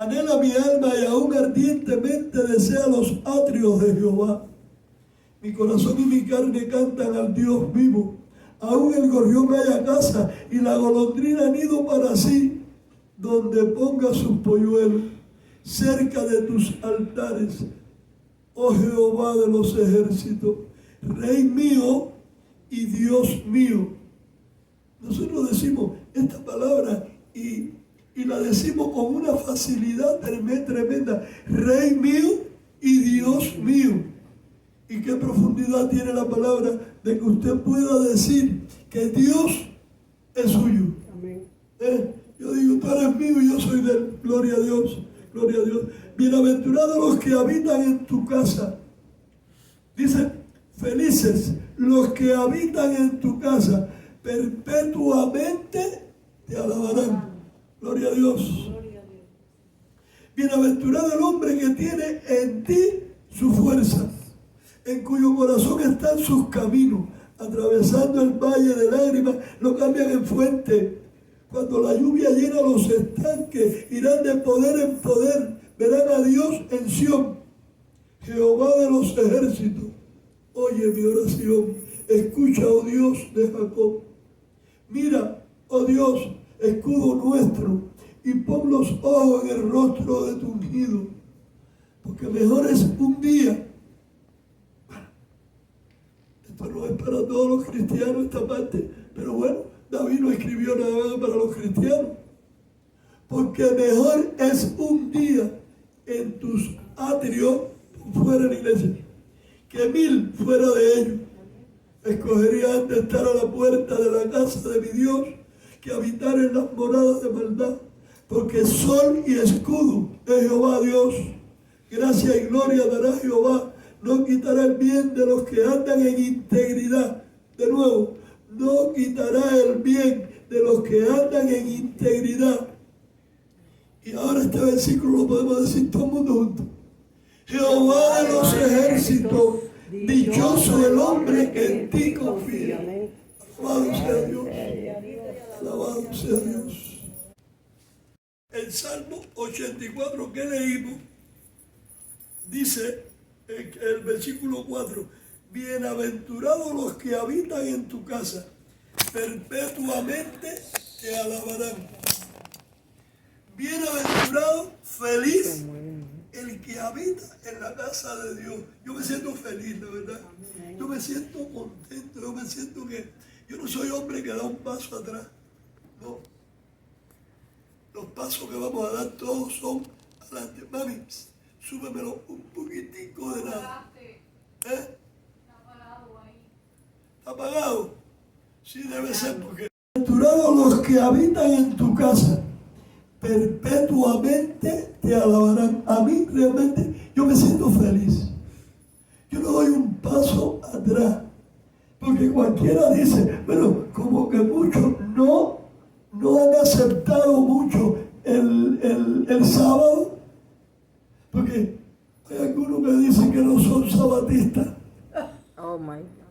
Anhela mi alma y aún ardientemente desea los atrios de Jehová. Mi corazón y mi carne cantan al Dios vivo. Aún el gorrión halla casa y la golondrina nido para sí, donde ponga sus polluelos, cerca de tus altares, oh Jehová de los ejércitos, Rey mío y Dios mío. Nosotros decimos esta palabra y la decimos con una facilidad tremenda. Rey mío y Dios mío. Y qué profundidad tiene la palabra de que usted pueda decir que Dios es suyo. Amén. Yo digo, tú eres mío y yo soy de él. Gloria a Dios, gloria a Dios. Bienaventurados los que habitan en tu casa. Dice, felices los que habitan en tu casa, perpetuamente te alabarán. Gloria a Dios. Bienaventurado el hombre que tiene en ti su fuerza, en cuyo corazón están sus caminos. Atravesando el valle de lágrimas, lo cambian en fuente. Cuando la lluvia llena los estanques, irán de poder en poder. Verán a Dios en Sión. Jehová de los ejércitos, oye mi oración. Escucha, oh Dios de Jacob. Mira, oh Dios, escudo nuestro, y pon los ojos en el rostro de tu ungido. Porque mejor es un día. Esto no es para todos los cristianos esta parte, pero bueno, David no escribió nada para los cristianos. Porque mejor es un día en tus atrios fuera de la iglesia que 1000 fuera de ellos. Escogería antes estar a la puerta de la casa de mi Dios que habitar en las moradas de maldad. Porque sol y escudo es Jehová Dios. Gracia y gloria dará Jehová. No quitará el bien de los que andan en integridad. De nuevo, no quitará el bien de los que andan en integridad. Y ahora este versículo lo podemos decir todo el mundo juntos. Jehová de los ejércitos, dichoso el hombre que en ti confía. Alabado sea Dios. Alabado sea Dios. El Salmo 84 que leímos dice, el versículo 4, bienaventurados los que habitan en tu casa, perpetuamente te alabarán. Bienaventurado, feliz el que habita en la casa de Dios. Yo me siento feliz, la verdad. Yo me siento contento, yo me siento que yo no soy hombre que da un paso atrás. No. Los pasos que vamos a dar todos son adelante. Mami, súbemelo un poquitico de nada. Está apagado ahí. ¿Está apagado? Sí, debe ser porque... Bienaventurados los que habitan en tu casa, perpetuamente te alabarán. A mí realmente yo me siento feliz. Yo no doy un paso atrás. Porque cualquiera dice, bueno, como que muchos no han aceptado mucho el sábado. Porque hay algunos que dicen que no son sabatistas. Oh my God.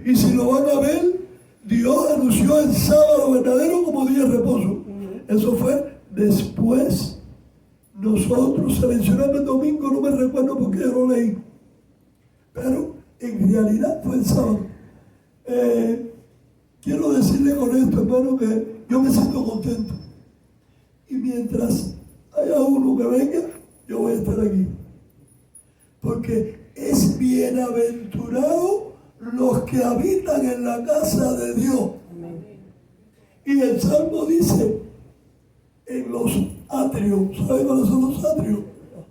Y si lo van a ver, Dios anunció el sábado verdadero como día de reposo. Eso fue después. Nosotros seleccionamos el domingo, no me recuerdo porque yo lo leí. Pero en realidad fue el sábado. Quiero decirle con esto, hermano, que yo me siento contento. Y mientras haya uno que venga, yo voy a estar aquí. Porque es bienaventurado los que habitan en la casa de Dios. Y el Salmo dice, en los atrios, ¿saben cuáles son los atrios?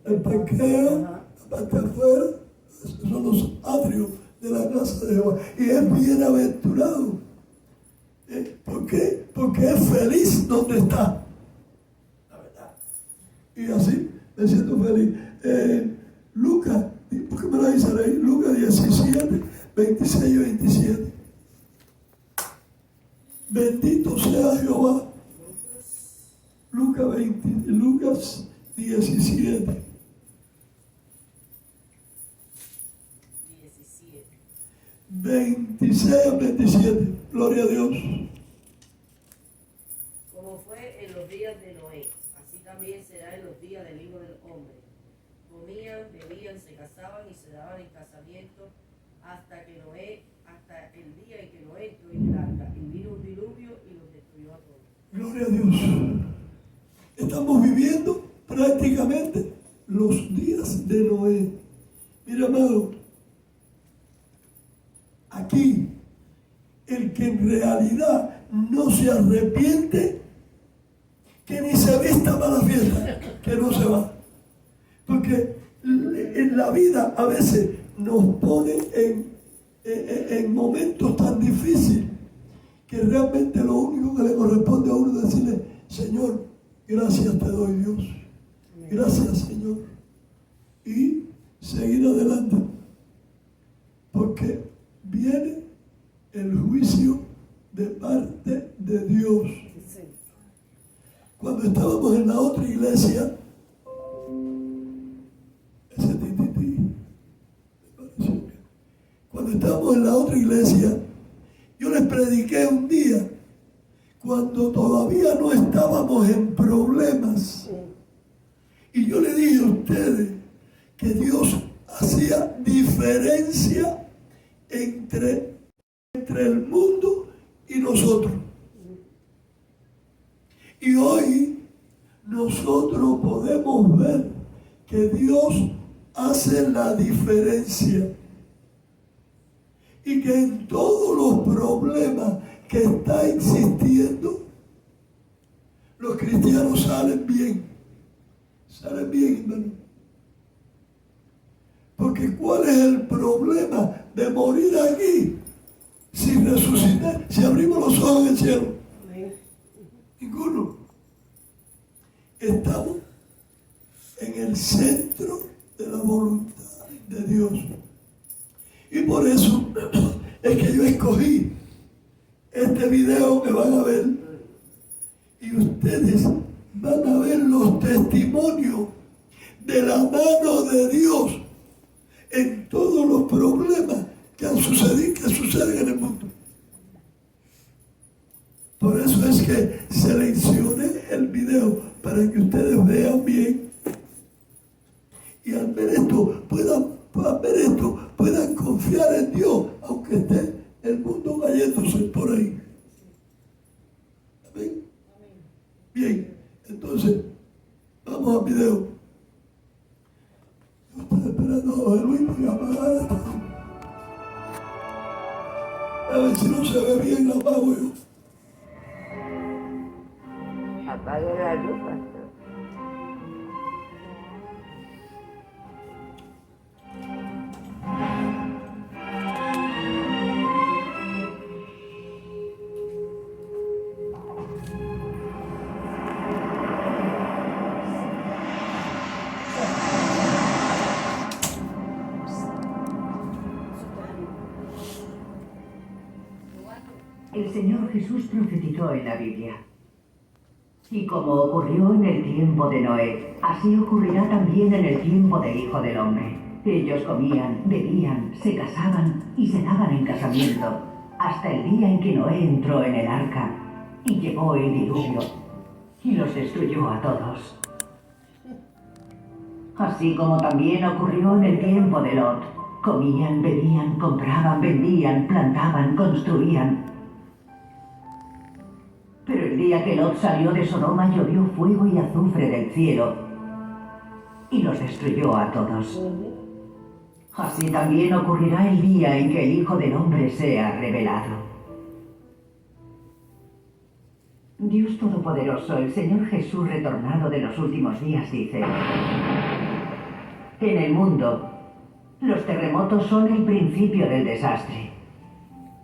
El parqueo, la parte de afuera, esos son los atrios de la casa de Jehová. Y es bienaventurado. ¿Por qué? Porque es feliz donde está. La verdad. Y así me siento feliz. Lucas, ¿por qué me la dicen ahí? Lucas 17, 26 y 27. Bendito sea Jehová. Lucas 17. 26 a 27. Gloria a Dios. Como fue en los días de Noé, así también será en los días del Hijo del Hombre. Comían, bebían, se casaban y se daban en casamiento hasta el día en que Noé entró en el arca, y vino un diluvio y los destruyó a todos. Gloria a Dios. Estamos viviendo prácticamente los días de Noé. Mira, amado, aquí el que en realidad no se arrepiente, que ni se vista para la fiesta, que no se va. Porque en la vida a veces nos pone en momentos tan difíciles que realmente lo único que le corresponde a uno es decirle: Señor, gracias te doy, Dios. Gracias, Señor. Y seguir adelante. Porque viene el juicio de parte de Dios. Cuando estábamos en la otra iglesia, cuando estábamos en la otra iglesia, yo les prediqué un día, cuando todavía no estábamos en problemas, y yo le dije a ustedes que Dios hacía diferencia entre el mundo y nosotros. Y hoy nosotros podemos ver que Dios hace la diferencia y que en todos los problemas que está existiendo, los cristianos salen bien, hermano. Porque ¿cuál es el problema de morir aquí si resucitar, si abrimos los ojos en el cielo? Ninguno. Estamos en el centro de la voluntad de Dios. Y por eso es que yo escogí este video que van a ver. Y ustedes van a ver los testimonios de la mano de Dios en todos los problemas que han sucedido, que suceden en el mundo. Por eso es que seleccioné el video para que ustedes vean bien y al ver esto puedan confiar en Dios, aunque esté el mundo cayéndose por ahí. Amén. Bien, entonces vamos al video. Yo estoy esperando a José Luis para apagar esto. A ver si no se ve bien, la apago yo. Apague la luz, pastor. El Señor Jesús profetizó en la Biblia. Y como ocurrió en el tiempo de Noé, así ocurrirá también en el tiempo del Hijo del Hombre. Ellos comían, bebían, se casaban y se daban en casamiento, hasta el día en que Noé entró en el arca y llegó el diluvio y los destruyó a todos. Así como también ocurrió en el tiempo de Lot. Comían, bebían, compraban, vendían, plantaban, construían. Pero el día que Lot salió de Sodoma llovió fuego y azufre del cielo y los destruyó a todos. Así también ocurrirá el día en que el Hijo del Hombre sea revelado. Dios Todopoderoso, el Señor Jesús retornado de los últimos días, dice: en el mundo, los terremotos son el principio del desastre.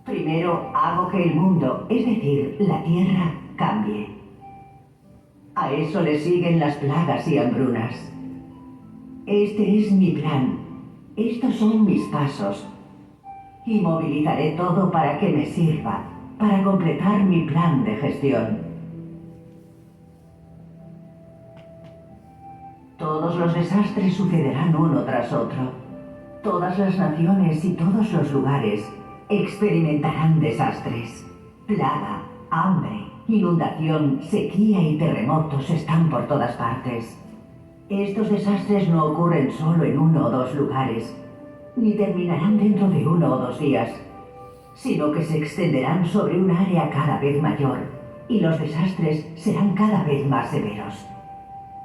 Primero hago que el mundo, es decir, la tierra, cambie. A eso le siguen las plagas y hambrunas. Este es mi plan. Estos son mis pasos. Y movilizaré todo para que me sirva, para completar mi plan de gestión. Todos los desastres sucederán uno tras otro. Todas las naciones y todos los lugares experimentarán desastres, plaga, hambre, Inundación, sequía y terremotos están por todas partes. Estos desastres no ocurren solo en 1 o 2 lugares, ni terminarán dentro de 1 o 2 días, sino que se extenderán sobre un área cada vez mayor, y los desastres serán cada vez más severos.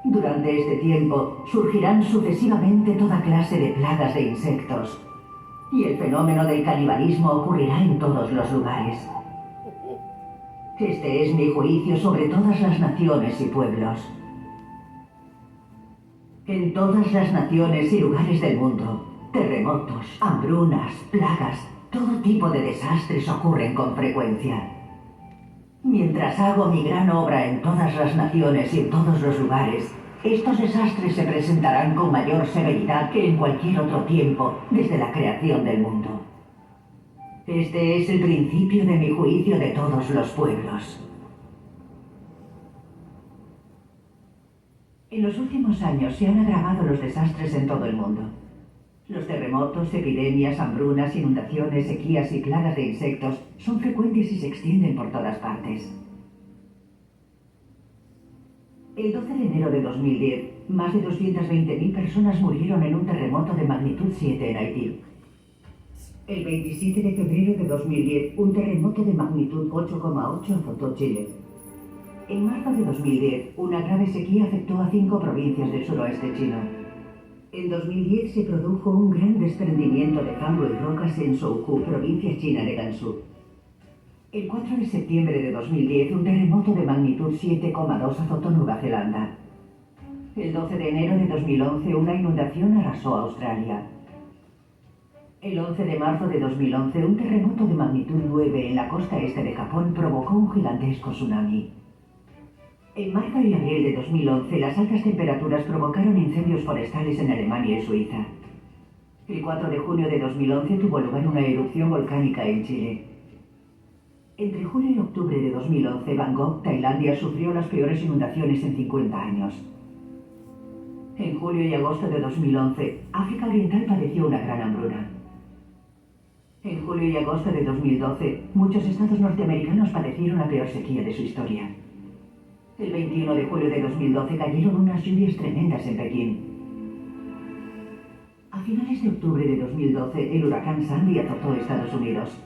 Durante este tiempo surgirán sucesivamente toda clase de plagas de insectos, y el fenómeno del canibalismo ocurrirá en todos los lugares. Este es mi juicio sobre todas las naciones y pueblos. En todas las naciones y lugares del mundo, terremotos, hambrunas, plagas, todo tipo de desastres ocurren con frecuencia. Mientras hago mi gran obra en todas las naciones y en todos los lugares, estos desastres se presentarán con mayor severidad que en cualquier otro tiempo desde la creación del mundo. Este es el principio de mi juicio de todos los pueblos. En los últimos años se han agravado los desastres en todo el mundo. Los terremotos, epidemias, hambrunas, inundaciones, sequías y plagas de insectos son frecuentes y se extienden por todas partes. El 12 de enero de 2010, más de 220.000 personas murieron en un terremoto de magnitud 7 en Haití. El 27 de febrero de 2010, un terremoto de magnitud 8,8 azotó Chile. En marzo de 2010, una grave sequía afectó a 5 provincias del suroeste chino. En 2010 se produjo un gran desprendimiento de fango y rocas en Zhoukou, provincia china de Gansu. El 4 de septiembre de 2010, un terremoto de magnitud 7,2 azotó Nueva Zelanda. El 12 de enero de 2011, una inundación arrasó Australia. El 11 de marzo de 2011, un terremoto de magnitud 9 en la costa este de Japón provocó un gigantesco tsunami. En marzo y abril de 2011, las altas temperaturas provocaron incendios forestales en Alemania y Suiza. El 4 de junio de 2011 tuvo lugar una erupción volcánica en Chile. Entre julio y octubre de 2011, Bangkok, Tailandia, sufrió las peores inundaciones en 50 años. En julio y agosto de 2011, África Oriental padeció una gran hambruna. En julio y agosto de 2012, muchos estados norteamericanos padecieron la peor sequía de su historia. El 21 de julio de 2012 cayeron unas lluvias tremendas en Pekín. A finales de octubre de 2012, el huracán Sandy azotó Estados Unidos.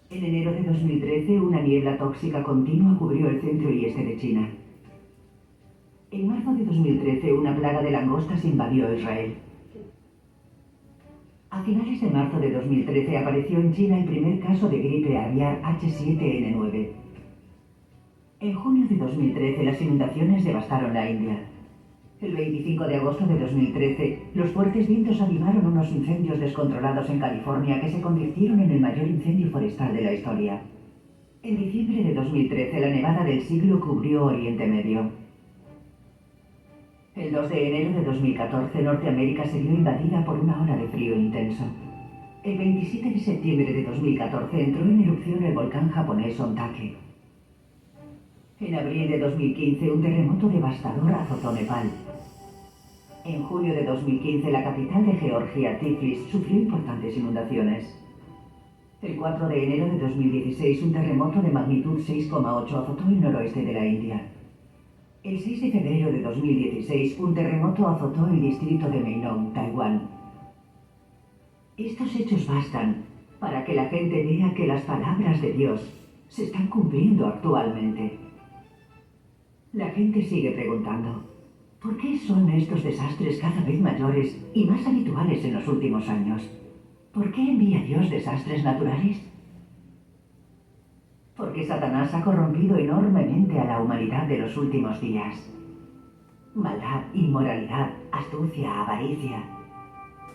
En enero de 2013, una niebla tóxica continua cubrió el centro y este de China. En marzo de 2013, una plaga de langostas invadió Israel. A finales de marzo de 2013 apareció en China el primer caso de gripe aviar H7N9. En junio de 2013, las inundaciones devastaron la India. El 25 de agosto de 2013, los fuertes vientos avivaron unos incendios descontrolados en California que se convirtieron en el mayor incendio forestal de la historia. En diciembre de 2013, la nevada del siglo cubrió Oriente Medio. El 2 de enero de 2014, Norteamérica se vio invadida por una ola de frío intenso. El 27 de septiembre de 2014 entró en erupción el volcán japonés Ontake. En abril de 2015, un terremoto devastador azotó Nepal. En junio de 2015, la capital de Georgia, Tiflis, sufrió importantes inundaciones. El 4 de enero de 2016, un terremoto de magnitud 6,8 azotó el noroeste de la India. El 6 de febrero de 2016, un terremoto azotó el distrito de Meinong, Taiwán. Estos hechos bastan para que la gente vea que las palabras de Dios se están cumpliendo actualmente. La gente sigue preguntando, ¿por qué son estos desastres cada vez mayores y más habituales en los últimos años? ¿Por qué envía Dios desastres naturales? Porque Satanás ha corrompido enormemente a la humanidad de los últimos días. Maldad, inmoralidad, astucia, avaricia.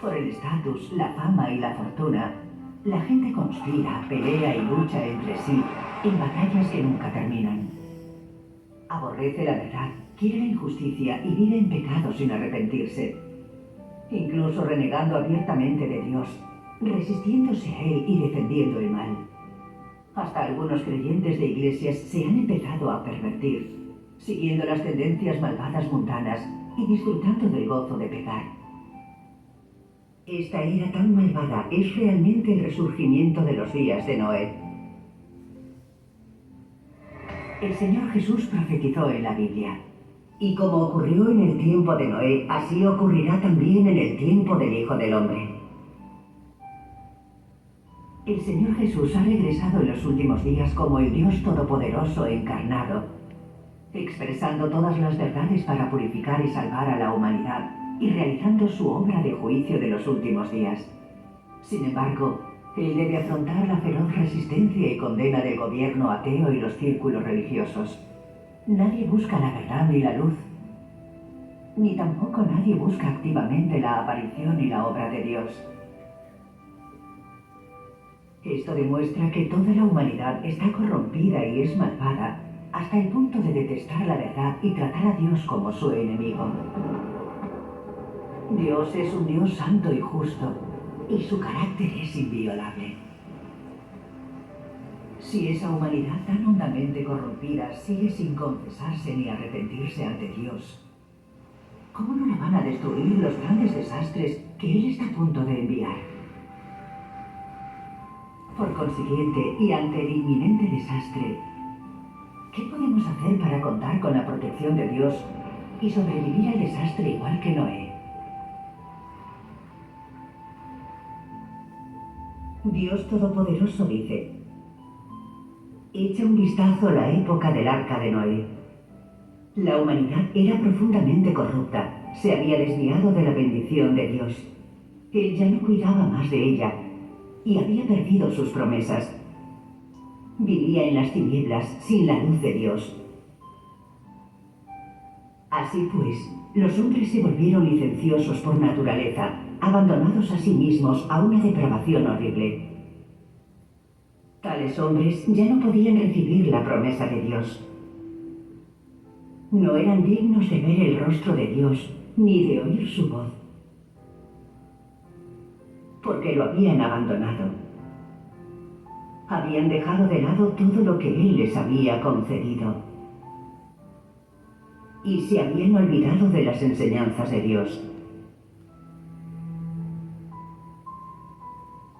Por el estatus, la fama y la fortuna, la gente conspira, pelea y lucha entre sí en batallas que nunca terminan. Aborrece la verdad, quiere la injusticia y vive en pecado sin arrepentirse, incluso renegando abiertamente de Dios, resistiéndose a Él y defendiendo el mal. Hasta algunos creyentes de iglesias se han empezado a pervertir, siguiendo las tendencias malvadas mundanas y disfrutando del gozo de pecar. Esta era tan malvada es realmente el resurgimiento de los días de Noé. El Señor Jesús profetizó en la Biblia. Y como ocurrió en el tiempo de Noé, así ocurrirá también en el tiempo del Hijo del Hombre. El Señor Jesús ha regresado en los últimos días como el Dios Todopoderoso encarnado, expresando todas las verdades para purificar y salvar a la humanidad y realizando su obra de juicio de los últimos días. Sin embargo, Él debe afrontar la feroz resistencia y condena del gobierno ateo y los círculos religiosos. Nadie busca la verdad ni la luz, ni tampoco nadie busca activamente la aparición y la obra de Dios. Esto demuestra que toda la humanidad está corrompida y es malvada hasta el punto de detestar la verdad y tratar a Dios como su enemigo. Dios es un Dios santo y justo, y su carácter es inviolable. Si esa humanidad tan hondamente corrompida sigue sin confesarse ni arrepentirse ante Dios, ¿cómo no la van a destruir los grandes desastres que Él está a punto de enviar? Por consiguiente, y ante el inminente desastre, ¿qué podemos hacer para contar con la protección de Dios y sobrevivir al desastre igual que Noé? Dios Todopoderoso dice: echa un vistazo a la época del arca de Noé. La humanidad era profundamente corrupta, se había desviado de la bendición de Dios. Él ya no cuidaba más de ella y había perdido sus promesas. Vivía en las tinieblas sin la luz de Dios. Así pues, los hombres se volvieron licenciosos por naturaleza, abandonados a sí mismos a una depravación horrible. Tales hombres ya no podían recibir la promesa de Dios. No eran dignos de ver el rostro de Dios, ni de oír su voz, porque lo habían abandonado. Habían dejado de lado todo lo que Él les había concedido, y se habían olvidado de las enseñanzas de Dios.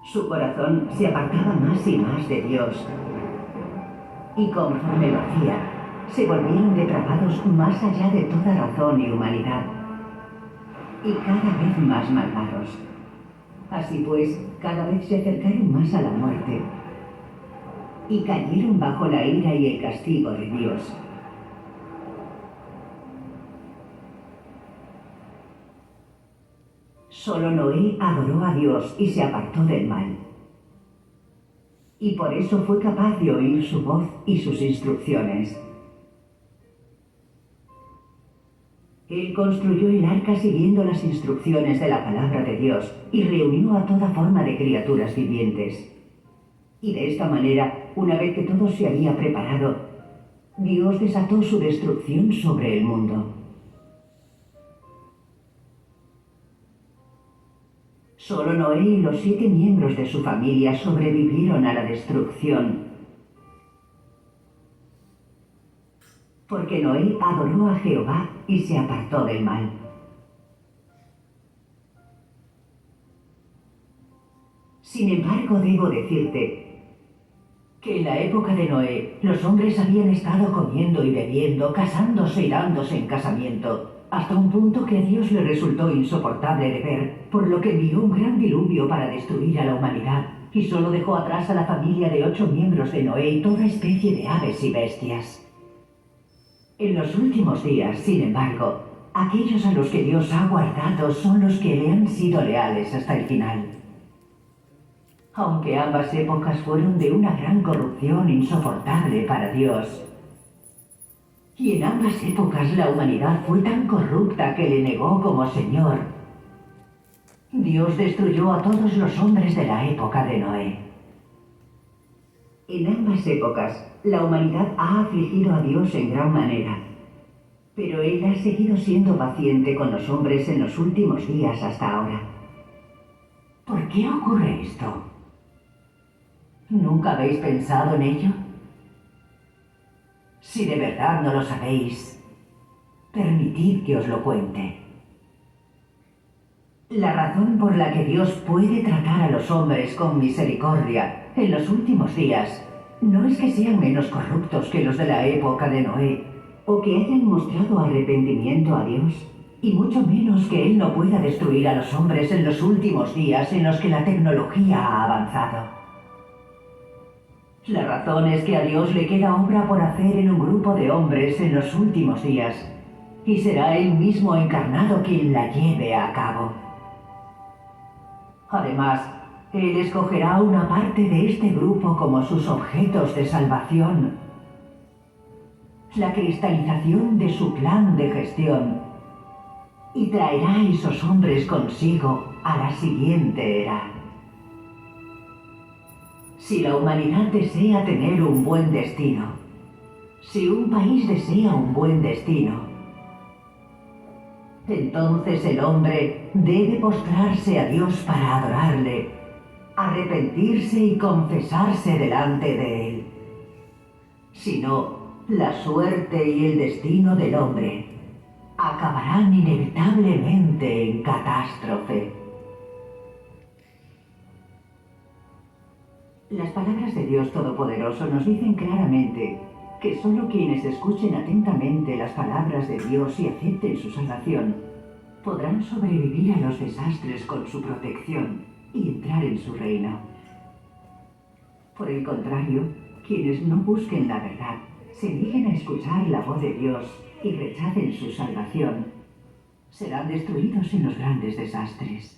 Su corazón se apartaba más y más de Dios, y conforme lo hacía, se volvieron depravados más allá de toda razón y humanidad, y cada vez más malvados. Así pues, cada vez se acercaron más a la muerte, y cayeron bajo la ira y el castigo de Dios. Solo Noé adoró a Dios y se apartó del mal. Y por eso fue capaz de oír su voz y sus instrucciones. Él construyó el arca siguiendo las instrucciones de la palabra de Dios y reunió a toda forma de criaturas vivientes. Y de esta manera, una vez que todo se había preparado, Dios desató su destrucción sobre el mundo. Solo Noé y los 7 miembros de su familia sobrevivieron a la destrucción, porque Noé adoró a Jehová y se apartó del mal. Sin embargo, debo decirte que en la época de Noé los hombres habían estado comiendo y bebiendo, casándose y dándose en casamiento, hasta un punto que a Dios le resultó insoportable de ver, por lo que envió un gran diluvio para destruir a la humanidad, y solo dejó atrás a la familia de 8 miembros de Noé y toda especie de aves y bestias. En los últimos días, sin embargo, aquellos a los que Dios ha guardado son los que le han sido leales hasta el final. Aunque ambas épocas fueron de una gran corrupción insoportable para Dios, y en ambas épocas la humanidad fue tan corrupta que le negó como Señor, Dios destruyó a todos los hombres de la época de Noé. En ambas épocas, la humanidad ha afligido a Dios en gran manera, pero Él ha seguido siendo paciente con los hombres en los últimos días hasta ahora. ¿Por qué ocurre esto? ¿Nunca habéis pensado en ello? Si de verdad no lo sabéis, permitid que os lo cuente. La razón por la que Dios puede tratar a los hombres con misericordia en los últimos días no es que sean menos corruptos que los de la época de Noé, o que hayan mostrado arrepentimiento a Dios, y mucho menos que Él no pueda destruir a los hombres en los últimos días en los que la tecnología ha avanzado. La razón es que a Dios le queda obra por hacer en un grupo de hombres en los últimos días, y será Él mismo encarnado quien la lleve a cabo. Además, Él escogerá una parte de este grupo como sus objetos de salvación, la cristalización de su plan de gestión, y traerá a esos hombres consigo a la siguiente era. Si la humanidad desea tener un buen destino, si un país desea un buen destino, entonces el hombre debe postrarse a Dios para adorarle, arrepentirse y confesarse delante de Él. Si no, la suerte y el destino del hombre acabarán inevitablemente en catástrofe. Las palabras de Dios Todopoderoso nos dicen claramente que solo quienes escuchen atentamente las palabras de Dios y acepten su salvación podrán sobrevivir a los desastres con su protección y entrar en su reino. Por el contrario, quienes no busquen la verdad, se nieguen a escuchar la voz de Dios y rechacen su salvación, serán destruidos en los grandes desastres.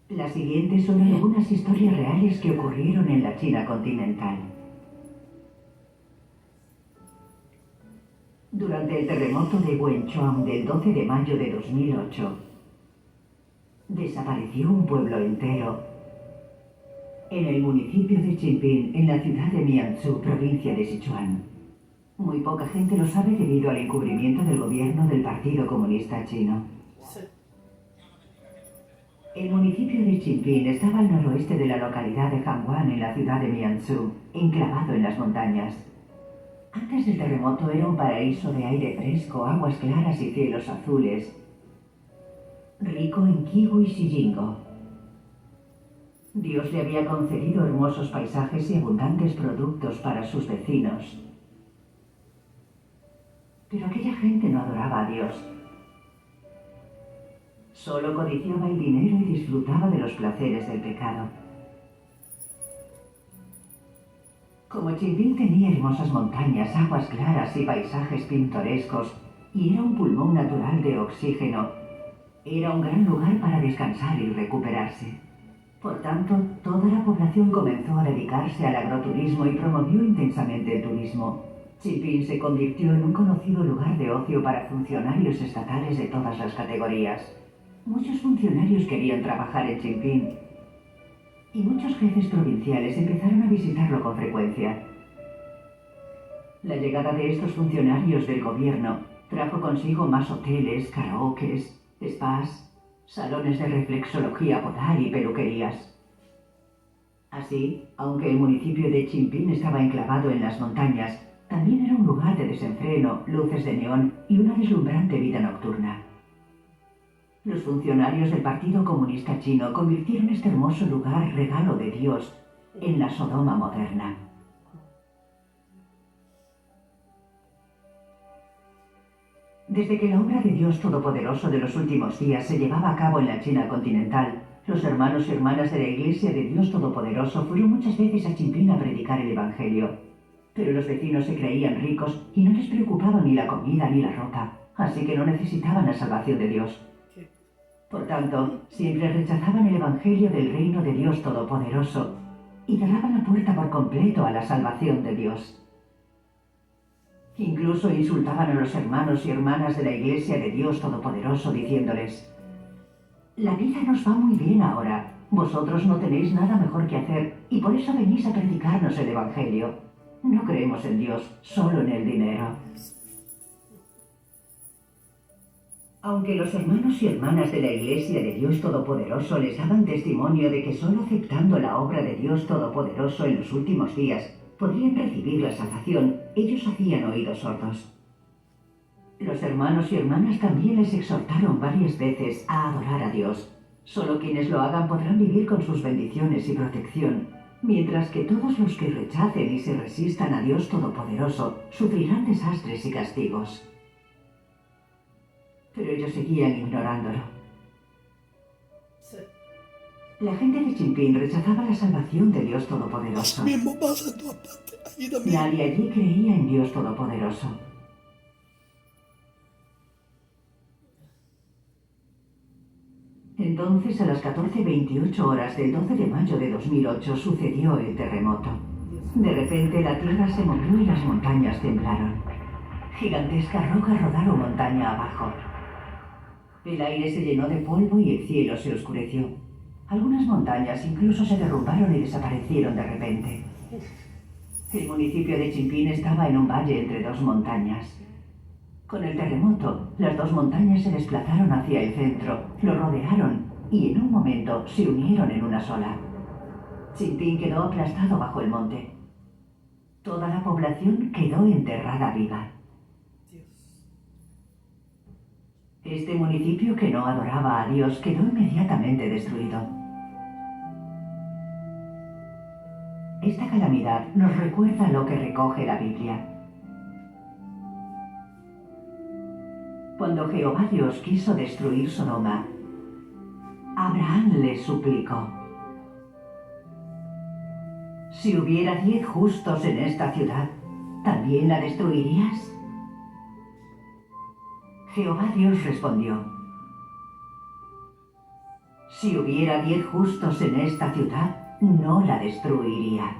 Las siguientes son algunas historias reales que ocurrieron en la China continental. Durante el terremoto de Wenchuan del 12 de mayo de 2008, desapareció un pueblo entero en el municipio de Chiping, en la ciudad de Mianzhou, provincia de Sichuan. Muy poca gente lo sabe debido al encubrimiento del gobierno del Partido Comunista Chino. El municipio de Chiping estaba al noroeste de la localidad de Hangguan, en la ciudad de Mianzhou, enclavado en las montañas. Antes del terremoto era un paraíso de aire fresco, aguas claras y cielos azules, rico en kiwi y shijingo. Dios le había concedido hermosos paisajes y abundantes productos para sus vecinos. Pero aquella gente no adoraba a Dios. Solo codiciaba el dinero y disfrutaba de los placeres del pecado. Como Chiping tenía hermosas montañas, aguas claras y paisajes pintorescos, y era un pulmón natural de oxígeno, era un gran lugar para descansar y recuperarse. Por tanto, toda la población comenzó a dedicarse al agroturismo y promovió intensamente el turismo. Chiping se convirtió en un conocido lugar de ocio para funcionarios estatales de todas las categorías. Muchos funcionarios querían trabajar en Chiping y muchos jefes provinciales empezaron a visitarlo con frecuencia. La llegada de estos funcionarios del gobierno trajo consigo más hoteles, karaokes, spas, salones de reflexología podal y peluquerías. Así, aunque el municipio de Chiping estaba enclavado en las montañas, también era un lugar de desenfreno, luces de neón y una deslumbrante vida nocturna. Los funcionarios del Partido Comunista Chino convirtieron este hermoso lugar, regalo de Dios, en la Sodoma moderna. Desde que la obra de Dios Todopoderoso de los últimos días se llevaba a cabo en la China continental, los hermanos y hermanas de la Iglesia de Dios Todopoderoso fueron muchas veces a Chiping a predicar el Evangelio. Pero los vecinos se creían ricos y no les preocupaba ni la comida ni la ropa, así que no necesitaban la salvación de Dios. Por tanto, siempre rechazaban el Evangelio del reino de Dios Todopoderoso y cerraban la puerta por completo a la salvación de Dios. Incluso insultaban a los hermanos y hermanas de la Iglesia de Dios Todopoderoso diciéndoles: «La vida nos va muy bien ahora, vosotros no tenéis nada mejor que hacer y por eso venís a predicarnos el Evangelio. No creemos en Dios, solo en el dinero». Aunque los hermanos y hermanas de la Iglesia de Dios Todopoderoso les daban testimonio de que solo aceptando la obra de Dios Todopoderoso en los últimos días podrían recibir la salvación, ellos hacían oídos sordos. Los hermanos y hermanas también les exhortaron varias veces a adorar a Dios. Solo quienes lo hagan podrán vivir con sus bendiciones y protección, mientras que todos los que rechacen y se resistan a Dios Todopoderoso sufrirán desastres y castigos. Pero ellos seguían ignorándolo. La gente de Chimpín rechazaba la salvación de Dios Todopoderoso. Así mismo pasa en todas partes. Aquí también. Nadie allí creía en Dios Todopoderoso. Entonces, a las 14:28 horas del 12 de mayo de 2008, sucedió el terremoto. De repente, la tierra se movió y las montañas temblaron. Gigantescas rocas rodaron montaña abajo. El aire se llenó de polvo y el cielo se oscureció. Algunas montañas incluso se derrumbaron y desaparecieron de repente. El municipio de Chimpín estaba en un valle entre dos montañas. Con el terremoto, las dos montañas se desplazaron hacia el centro, lo rodearon y en un momento se unieron en una sola. Chimpín quedó aplastado bajo el monte. Toda la población quedó enterrada viva. Este municipio que no adoraba a Dios quedó inmediatamente destruido. Esta calamidad nos recuerda lo que recoge la Biblia. Cuando Jehová Dios quiso destruir Sodoma, Abraham le suplicó: si hubiera 10 justos en esta ciudad, ¿también la destruirías? Jehová Dios respondió: si hubiera 10 justos en esta ciudad, no la destruiría.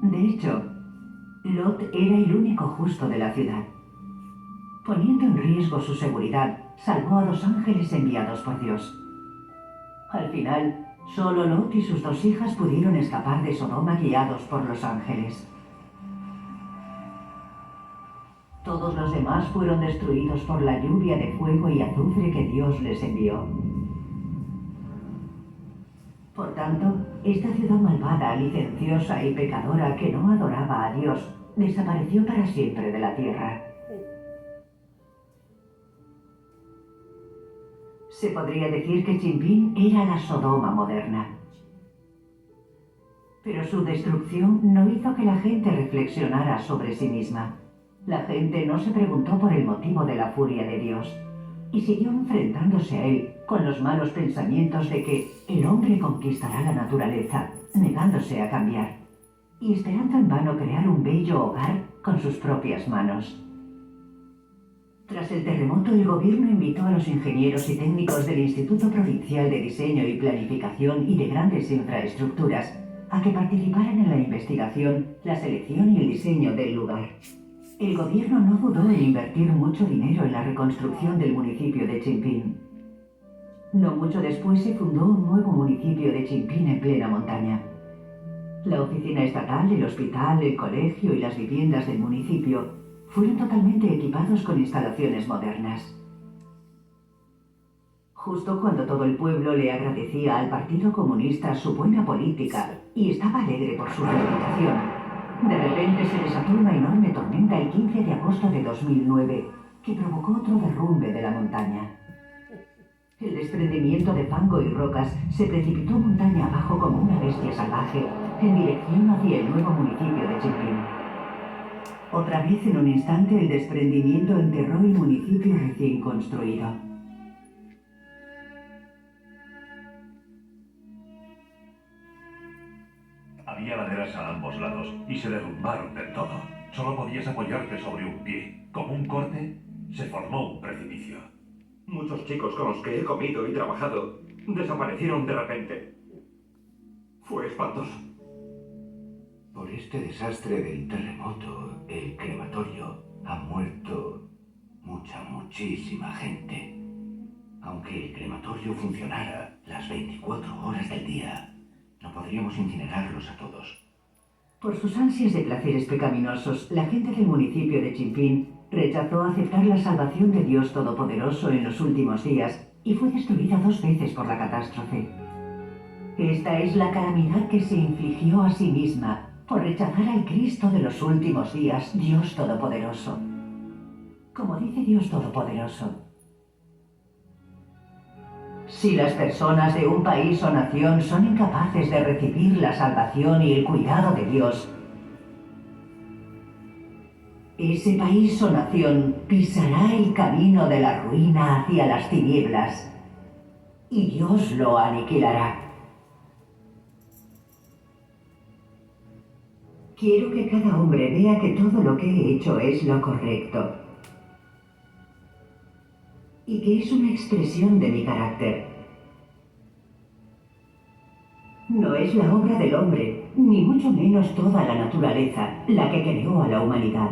De hecho, Lot era el único justo de la ciudad. Poniendo en riesgo su seguridad, salvó a 2 ángeles enviados por Dios. Al final, solo Lot y sus 2 hijas pudieron escapar de Sodoma guiados por los ángeles. Todos los demás fueron destruidos por la lluvia de fuego y azufre que Dios les envió. Por tanto, esta ciudad malvada, licenciosa y pecadora que no adoraba a Dios, desapareció para siempre de la tierra. Se podría decir que Chimpín era la Sodoma moderna. Pero su destrucción no hizo que la gente reflexionara sobre sí misma. La gente no se preguntó por el motivo de la furia de Dios y siguió enfrentándose a él con los malos pensamientos de que el hombre conquistará la naturaleza, negándose a cambiar, y esperando en vano crear un bello hogar con sus propias manos. Tras el terremoto, el gobierno invitó a los ingenieros y técnicos del Instituto Provincial de Diseño y Planificación y de Grandes Infraestructuras a que participaran en la investigación, la selección y el diseño del lugar. El gobierno no dudó en invertir mucho dinero en la reconstrucción del municipio de Chimpín. No mucho después se fundó un nuevo municipio de Chimpín en plena montaña. La oficina estatal, el hospital, el colegio y las viviendas del municipio fueron totalmente equipados con instalaciones modernas. Justo cuando todo el pueblo le agradecía al Partido Comunista su buena política y estaba alegre por su reputación, de repente se desató una enorme tormenta el 15 de agosto de 2009 que provocó otro derrumbe de la montaña. El desprendimiento de fango y rocas se precipitó montaña abajo como una bestia salvaje en dirección hacia el nuevo municipio de Chimpín. Otra vez en un instante el desprendimiento enterró el municipio recién construido. Había laderas a ambos lados y se derrumbaron del todo. Solo podías apoyarte sobre un pie. Como un corte, se formó un precipicio. Muchos chicos con los que he comido y trabajado desaparecieron de repente. Fue espantoso. Por este desastre del terremoto, el crematorio, ha muerto muchísima gente. Aunque el crematorio funcionara las 24 horas del día, no podríamos incinerarlos a todos. Por sus ansias de placeres pecaminosos, la gente del municipio de Chimpín rechazó aceptar la salvación de Dios Todopoderoso en los últimos días y fue destruida 2 veces por la catástrofe. Esta es la calamidad que se infligió a sí misma por rechazar al Cristo de los últimos días, Dios Todopoderoso. Como dice Dios Todopoderoso: Si las personas de un país o nación son incapaces de recibir la salvación y el cuidado de Dios, ese país o nación pisará el camino de la ruina hacia las tinieblas y Dios lo aniquilará. Quiero que cada hombre vea que todo lo que he hecho es lo correcto y que es una expresión de mi carácter. No es la obra del hombre, ni mucho menos toda la naturaleza, la que creó a la humanidad.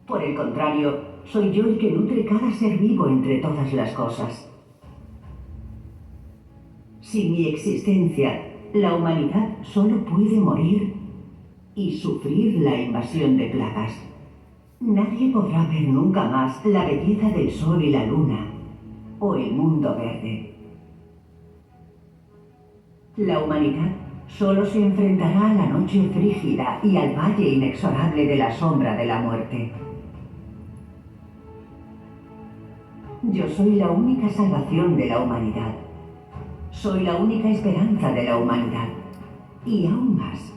Por el contrario, soy yo el que nutre cada ser vivo entre todas las cosas. Sin mi existencia, la humanidad solo puede morir y sufrir la invasión de plagas. Nadie podrá ver nunca más la belleza del sol y la luna, o el mundo verde. La humanidad solo se enfrentará a la noche frígida y al valle inexorable de la sombra de la muerte. Yo soy la única salvación de la humanidad. Soy la única esperanza de la humanidad. Y aún más,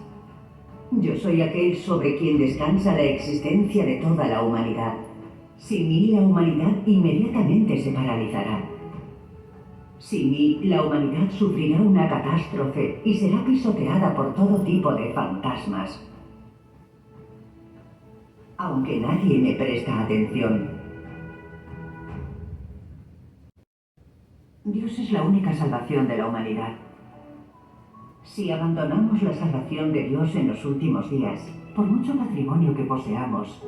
yo soy aquel sobre quien descansa la existencia de toda la humanidad. Sin mí, la humanidad inmediatamente se paralizará. Sin mí, la humanidad sufrirá una catástrofe y será pisoteada por todo tipo de fantasmas. Aunque nadie me presta atención. Dios es la única salvación de la humanidad. Si abandonamos la salvación de Dios en los últimos días, por mucho patrimonio que poseamos,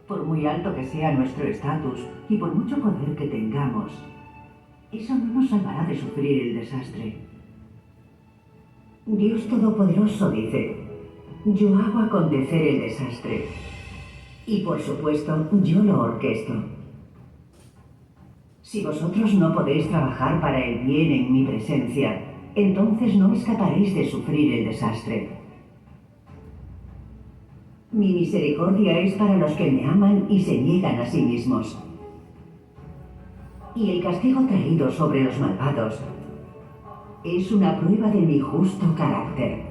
por muy alto que sea nuestro estatus y por mucho poder que tengamos, eso no nos salvará de sufrir el desastre. Dios Todopoderoso dice: yo hago acontecer el desastre. Y por supuesto, yo lo orquesto. Si vosotros no podéis trabajar para el bien en mi presencia, entonces no escaparéis de sufrir el desastre. Mi misericordia es para los que me aman y se niegan a sí mismos. Y el castigo traído sobre los malvados es una prueba de mi justo carácter,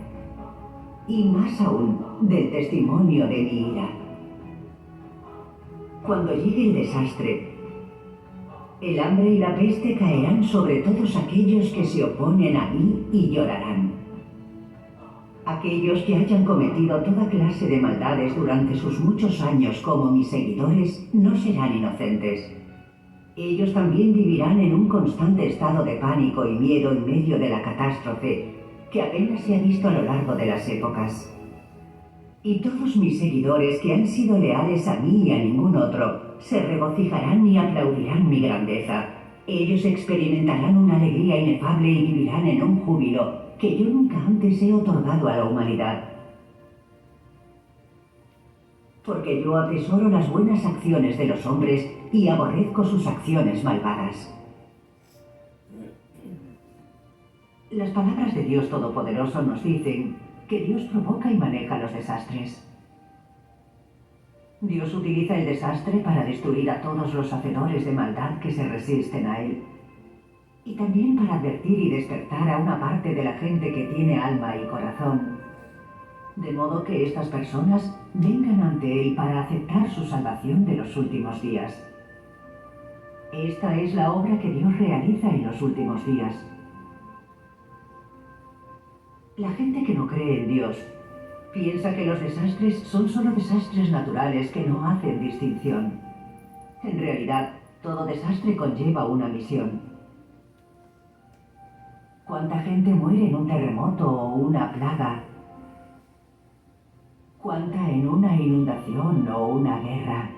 y más aún del testimonio de mi ira. Cuando llegue el desastre, el hambre y la peste caerán sobre todos aquellos que se oponen a mí y llorarán. Aquellos que hayan cometido toda clase de maldades durante sus muchos años como mis seguidores no serán inocentes. Ellos también vivirán en un constante estado de pánico y miedo en medio de la catástrofe que apenas se ha visto a lo largo de las épocas. Y todos mis seguidores que han sido leales a mí y a ningún otro se regocijarán y aplaudirán mi grandeza. Ellos experimentarán una alegría inefable y vivirán en un júbilo que yo nunca antes he otorgado a la humanidad. Porque yo atesoro las buenas acciones de los hombres y aborrezco sus acciones malvadas. Las palabras de Dios Todopoderoso nos dicen que Dios provoca y maneja los desastres. Dios utiliza el desastre para destruir a todos los hacedores de maldad que se resisten a él. Y también para advertir y despertar a una parte de la gente que tiene alma y corazón. De modo que estas personas vengan ante él para aceptar su salvación de los últimos días. Esta es la obra que Dios realiza en los últimos días. La gente que no cree en Dios piensa que los desastres son solo desastres naturales que no hacen distinción. En realidad, todo desastre conlleva una misión. ¿Cuánta gente muere en un terremoto o una plaga? ¿Cuánta en una inundación o una guerra?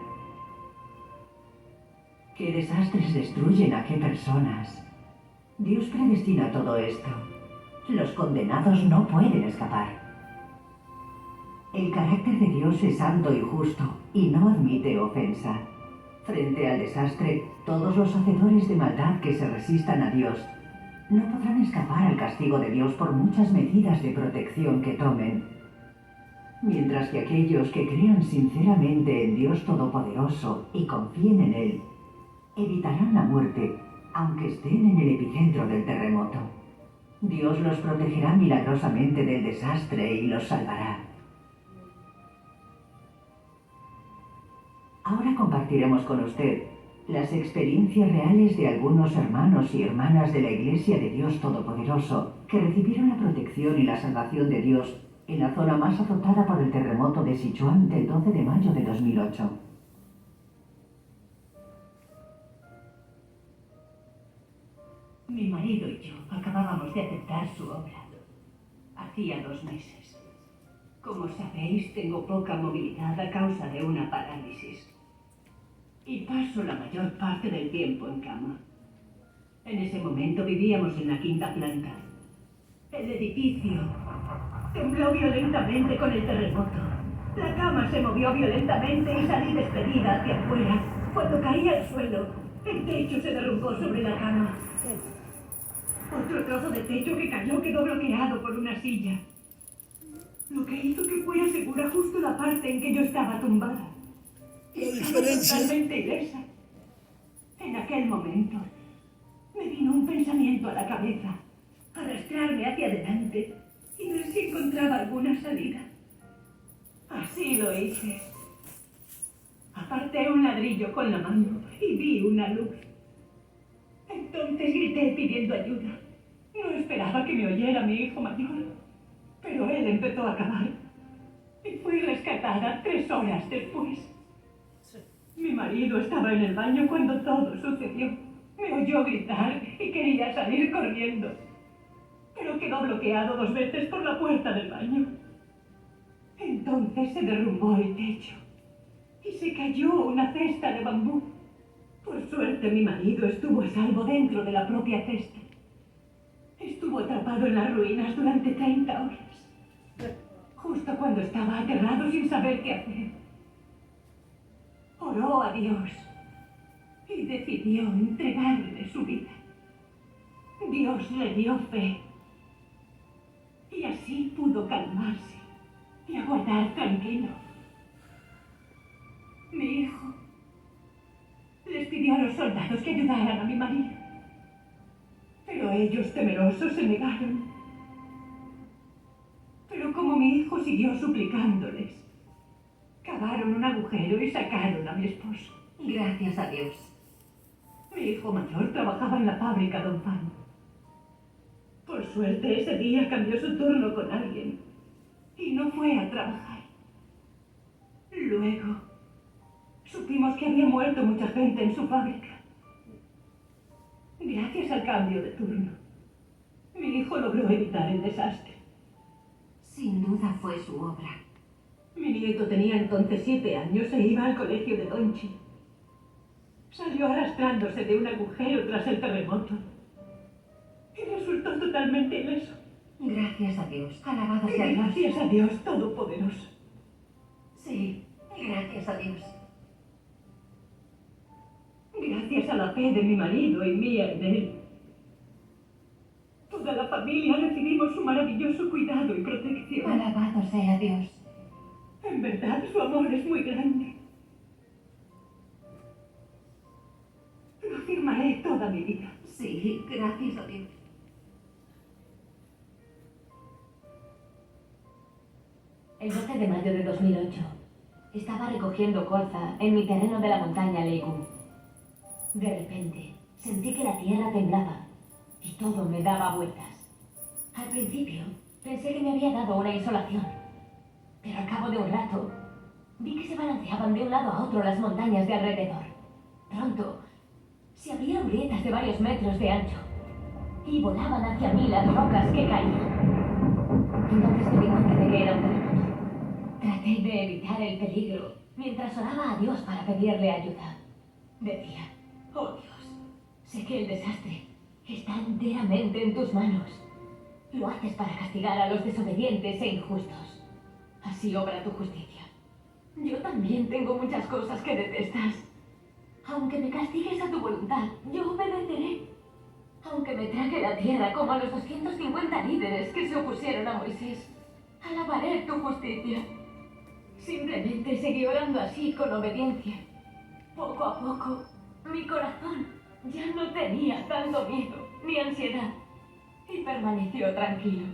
¿Qué desastres destruyen a qué personas? Dios predestina todo esto. Los condenados no pueden escapar. El carácter de Dios es santo y justo y no admite ofensa. Frente al desastre, todos los hacedores de maldad que se resistan a Dios no podrán escapar al castigo de Dios por muchas medidas de protección que tomen. Mientras que aquellos que crean sinceramente en Dios Todopoderoso y confíen en Él, evitarán la muerte, aunque estén en el epicentro del terremoto. Dios los protegerá milagrosamente del desastre y los salvará. Ahora compartiremos con usted las experiencias reales de algunos hermanos y hermanas de la Iglesia de Dios Todopoderoso que recibieron la protección y la salvación de Dios en la zona más azotada por el terremoto de Sichuan del 12 de mayo de 2008. Mi marido y yo acabábamos de aceptar su obra. Hacía 2 meses. Como sabéis, tengo poca movilidad a causa de una parálisis. Y paso la mayor parte del tiempo en cama. En ese momento vivíamos en la 5ª planta. El edificio tembló violentamente con el terremoto. La cama se movió violentamente y salí despedida hacia afuera. Cuando caí al suelo, el techo se derrumbó sobre la cama. Otro trozo de techo que cayó quedó bloqueado por una silla. Lo que hizo que fuera segura justo la parte en que yo estaba tumbada. La diferencia. Totalmente ilesa. En aquel momento me vino un pensamiento a la cabeza. Arrastrarme hacia adelante y ver si encontraba alguna salida. Así lo hice. Aparté un ladrillo con la mano y vi una luz. Entonces grité pidiendo ayuda. No esperaba que me oyera mi hijo mayor, pero él empezó a cavar y fui rescatada 3 horas después. Mi marido estaba en el baño cuando todo sucedió. Me oyó gritar y quería salir corriendo, pero quedó bloqueado 2 veces por la puerta del baño. Entonces se derrumbó el techo y se cayó una cesta de bambú. Por suerte mi marido estuvo a salvo dentro de la propia cesta. Estuvo atrapado en las ruinas durante 30 horas. Justo cuando estaba aterrado sin saber qué hacer. Oró a Dios y decidió entregarle su vida. Dios le dio fe y así pudo calmarse y aguardar tranquilo. Mi hijo les pidió a los soldados que ayudaran a mi marido, pero ellos, temerosos, se negaron. Pero como mi hijo siguió suplicándoles, cavaron un agujero y sacaron a mi esposo. Gracias a Dios. Mi hijo mayor trabajaba en la fábrica Don Fan. Por suerte, ese día cambió su turno con alguien y no fue a trabajar. Luego, supimos que había muerto mucha gente en su fábrica. Gracias al cambio de turno, mi hijo logró evitar el desastre. Sin duda fue su obra. Mi nieto tenía entonces 7 años e iba al colegio de Donchi. Salió arrastrándose de un agujero tras el terremoto y resultó totalmente ileso. Gracias a Dios. Alabado sea Dios. Gracias a Dios Todopoderoso. Sí, gracias a Dios. Gracias a la fe de mi marido y mía en él. Toda la familia recibimos su maravilloso cuidado y protección. Alabado sea Dios. En verdad, su amor es muy grande. Lo afirmaré toda mi vida. Sí, gracias a Dios. El 12 de mayo de 2008, estaba recogiendo colza en mi terreno de la montaña Leiku. De repente, sentí que la tierra temblaba y todo me daba vueltas. Al principio, pensé que me había dado una insolación, pero al cabo de un rato, vi que se balanceaban de un lado a otro las montañas de alrededor. Pronto, se abrieron grietas de varios metros de ancho y volaban hacia mí las rocas que caían. Entonces me di cuenta de que era un terremoto. Traté de evitar el peligro mientras oraba a Dios para pedirle ayuda. Decía, oh Dios, sé que el desastre está enteramente en tus manos. Lo haces para castigar a los desobedientes e injustos. Así obra tu justicia. Yo también tengo muchas cosas que detestas. Aunque me castigues a tu voluntad, yo obedeceré. Aunque me trague la tierra como a los 250 líderes que se opusieron a Moisés, alabaré tu justicia. Simplemente seguí orando así con obediencia. Poco a poco, mi corazón Ya no tenía tanto miedo ni ansiedad y permaneció tranquilo.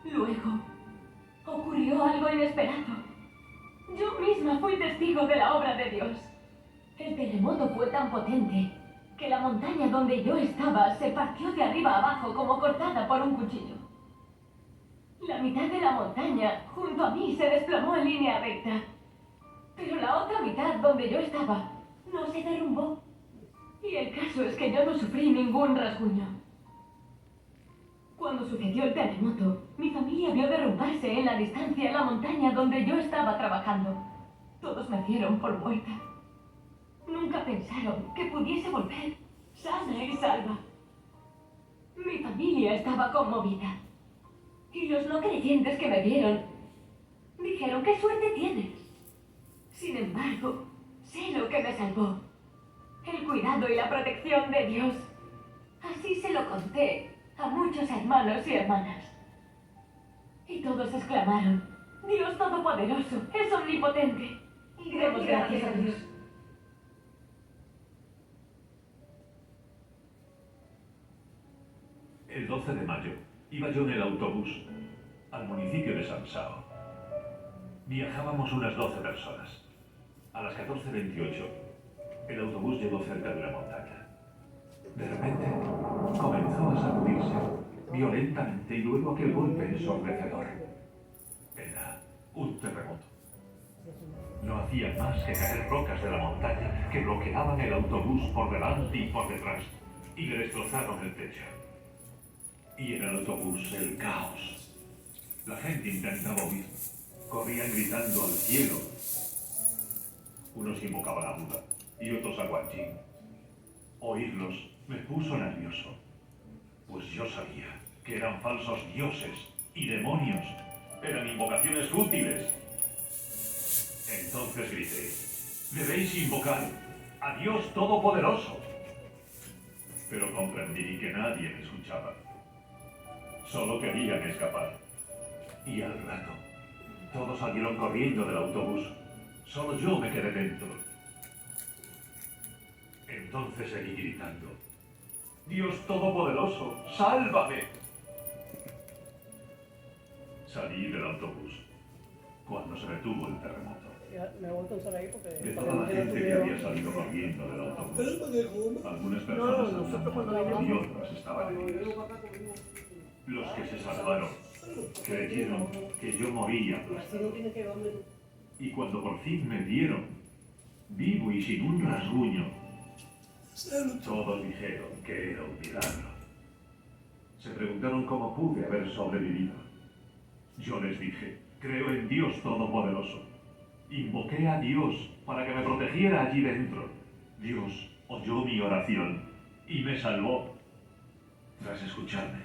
Luego, ocurrió algo inesperado. Yo misma fui testigo de la obra de Dios. El terremoto fue tan potente que la montaña donde yo estaba se partió de arriba abajo como cortada por un cuchillo. La mitad de la montaña junto a mí se desplomó en línea recta, pero la otra mitad donde yo estaba no se derrumbó. Y el caso es que yo no sufrí ningún rasguño. Cuando sucedió el terremoto, mi familia vio derrumbarse en la distancia la montaña donde yo estaba trabajando. Todos me dieron por muerta. Nunca pensaron que pudiese volver sana y salva. Mi familia estaba conmovida. Y los no creyentes que me vieron dijeron: ¡qué suerte tienes! Sin embargo, sé lo que me salvó: el cuidado y la protección de Dios. Así se lo conté a muchos hermanos y hermanas. Y todos exclamaron: Dios Todopoderoso es omnipotente. Y demos gracias a Dios. El 12 de mayo iba yo en el autobús al municipio de Sansao. Viajábamos unas 12 personas. A las 14:28, el autobús llegó cerca de la montaña. De repente, comenzó a sacudirse violentamente y luego aquel golpe ensordecedor. Era un terremoto. No hacía más que caer rocas de la montaña que bloqueaban el autobús por delante y por detrás y le destrozaron el techo. Y en el autobús el caos. La gente intentaba huir. Corrían gritando al cielo. Unos invocaban a Buda y otros a Guanyin. Oírlos me puso nervioso, pues yo sabía que eran falsos dioses y demonios. Eran invocaciones fútiles. Entonces grité: debéis invocar a Dios Todopoderoso. Pero comprendí que nadie me escuchaba. Solo querían escapar. Y al rato, todos salieron corriendo del autobús. Solo yo me quedé dentro. Entonces seguí gritando: Dios Todopoderoso, ¡sálvame! Salí del autobús cuando se detuvo el terremoto. De toda la gente que había salido corriendo del autobús, algunas personas andaban y otras estaban heridas. Los que se salvaron creyeron que yo moría aplastado. Y cuando por fin me vieron, vivo y sin un rasguño, todos dijeron que era un milagro. Se preguntaron cómo pude haber sobrevivido. Yo les dije: creo en Dios Todopoderoso. Invoqué a Dios para que me protegiera allí dentro. Dios oyó mi oración y me salvó. Tras escucharme,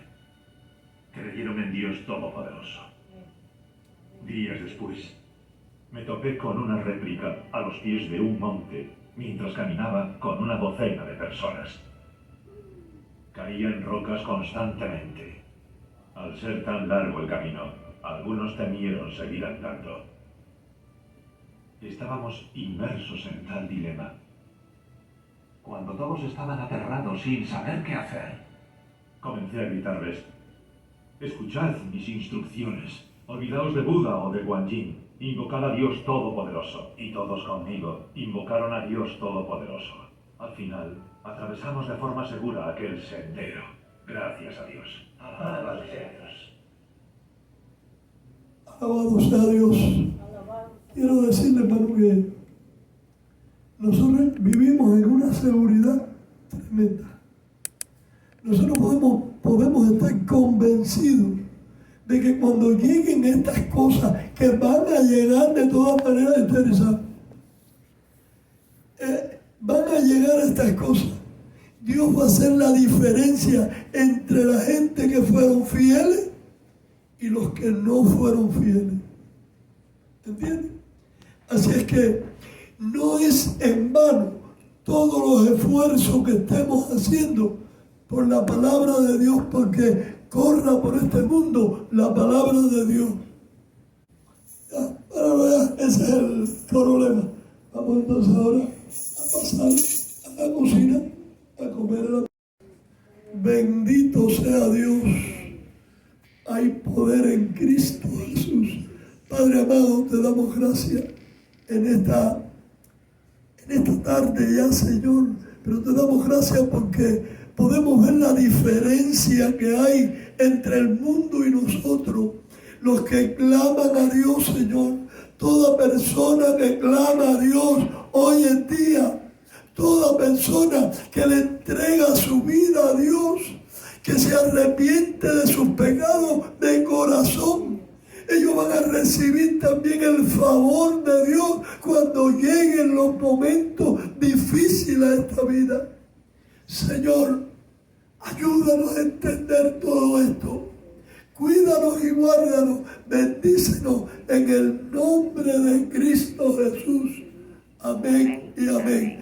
creyeron en Dios Todopoderoso. Días después, me topé con una réplica a los pies de un monte mientras caminaba con una docena de personas. Caían rocas constantemente. Al ser tan largo el camino, algunos temieron seguir andando. Estábamos inmersos en tal dilema. Cuando todos estaban aterrados sin saber qué hacer, comencé a gritarles: escuchad mis instrucciones. Olvidaos de Buda o de Guanyin. Invocad a Dios Todopoderoso. Y todos conmigo invocaron a Dios Todopoderoso. Al final, atravesamos de forma segura aquel sendero. Gracias a Dios. Alabado sea Dios. Alabado sea Dios. Quiero decirle, hermano, que nosotros vivimos en una seguridad tremenda. Nosotros podemos estar convencidos de que cuando lleguen estas cosas, que van a llegar de todas maneras, interesadas, van a llegar estas cosas, Dios va a hacer la diferencia entre la gente que fueron fieles y los que no fueron fieles. ¿Entiendes? Así es que no es en vano todos los esfuerzos que estemos haciendo por la palabra de Dios, porque corra por este mundo la palabra de Dios. Ya, ese es el problema. Vamos entonces ahora a pasar a la cocina, a comer. Bendito sea Dios. Hay poder en Cristo Jesús. Padre amado, te damos gracias en esta tarde ya, Señor. Pero te damos gracias porque podemos ver la diferencia que hay entre el mundo y nosotros. Los que claman a Dios, Señor. Toda persona que clama a Dios hoy en día, toda persona que le entrega su vida a Dios, que se arrepiente de sus pecados de corazón, ellos van a recibir también el favor de Dios cuando lleguen los momentos difíciles de esta vida. Señor, ayúdanos a entender todo esto. Cuídanos y guárdanos, bendícenos en el nombre de Cristo Jesús. Amén y amén.